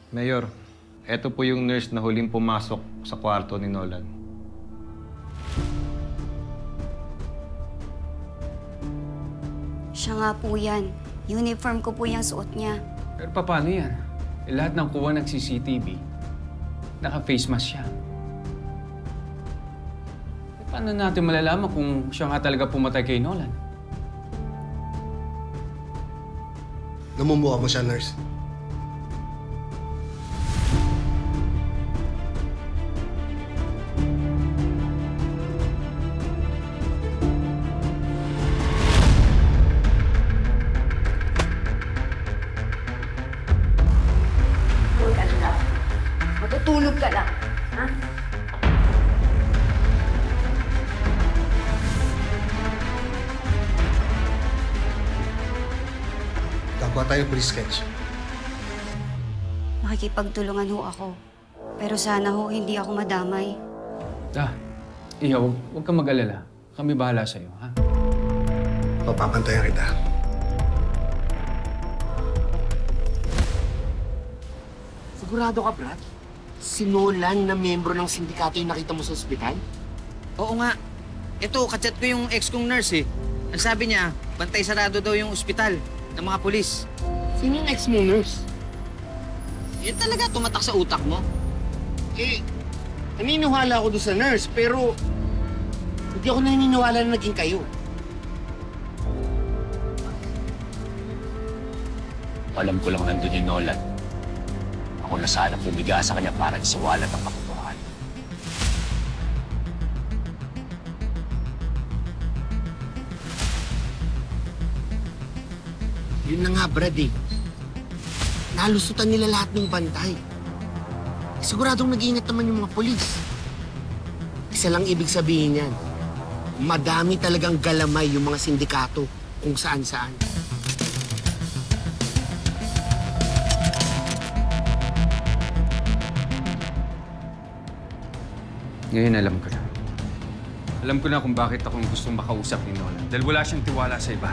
Mayor, eto po yung nurse na huling pumasok sa kwarto ni Nolan. Siya nga po yan. Uniform ko po yung suot niya. Pero paano yan? Lahat ng kuha ng CCTV, naka-face mask siya. Paano natin malalaman kung siya nga talaga pumatay kay Nolan? Namumuha mo siya, nurse. Huwag ka na. Matutulog ka lang. Ha? Gagawa tayo ng police sketch. Makikipagtulungan ho ako. Pero sana ho hindi ako madamay. Iya, huwag kang mag-alala. Kami bahala sa'yo, ha? Papapantayan kita. Sigurado ka, Brad? Si Nolan na miyembro ng sindikato yung nakita mo sa ospital? Oo nga. Ito, kachat ko yung ex kong nurse eh. Ang sabi niya, bantay sarado daw yung ospital ng mga pulis. Sino yung ex mo, nurse? Yun talaga tumatak sa utak mo. Eh, naniniwala ako doon sa nurse, pero hindi ako naniniwala na naging kayo. Alam ko lang nandun yung Nolan. Ako na sana pumiga sa kanya para isawalat ang katotohanan. Yun na nga, Brad eh. Nalusutan nila lahat ng bantay. Siguradong nag-iingat naman yung mga polis. Isa lang ibig sabihin yan. Madami talagang galamay yung mga sindikato kung saan-saan. Ngayon alam ko na. Alam ko na kung bakit akong gustong makausap ni Nolan. Dahil wala siyang tiwala sa iba.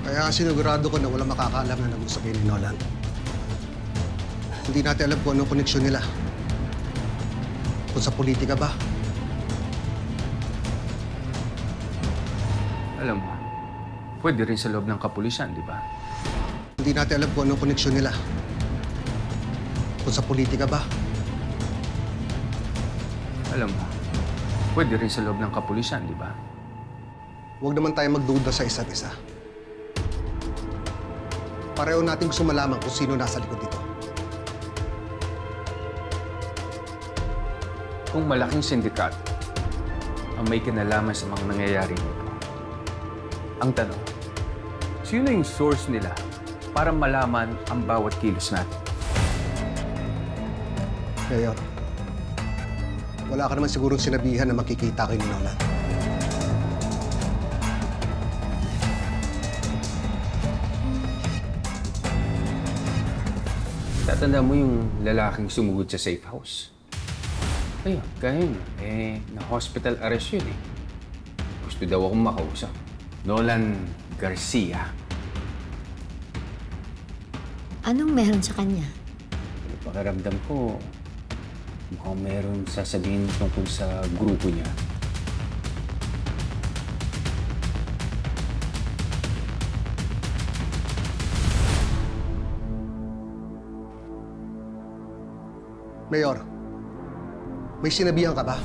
Kaya sinigurado ko na walang makakaalam na nag-usap ni Nolan. Hindi natin alam kung anong koneksyon nila. Kung sa politika ba? Alam mo, pwede rin sa loob ng kapulisan, di ba? Hindi natin alam kung anong koneksyon nila. Kung sa politika ba? Alam mo, pwede rin sa loob ng kapulisan, di ba? Huwag naman tayo magduda sa isa't isa. Pareho natin gusto malaman kung sino nasa likod dito. Kung malaking sindikat ang may kinalaman sa mga nangyayari nito, ang tanong, sino yung source nila para malaman ang bawat kilos natin? Mayor, wala ka naman sigurong sinabihan na makikita kay Nolan. Tatanda mo yung lalaking sumugod sa safe house? Ayun, kaya yun. Na-hospital arrest yun eh. Gusto daw akong makausap. Nolan Garcia. Anong meron sa kanya? Pakiramdam ko, mukhang meron sasabihin tungkol sa grupo niya. Mayor, may sinabihan ka ba?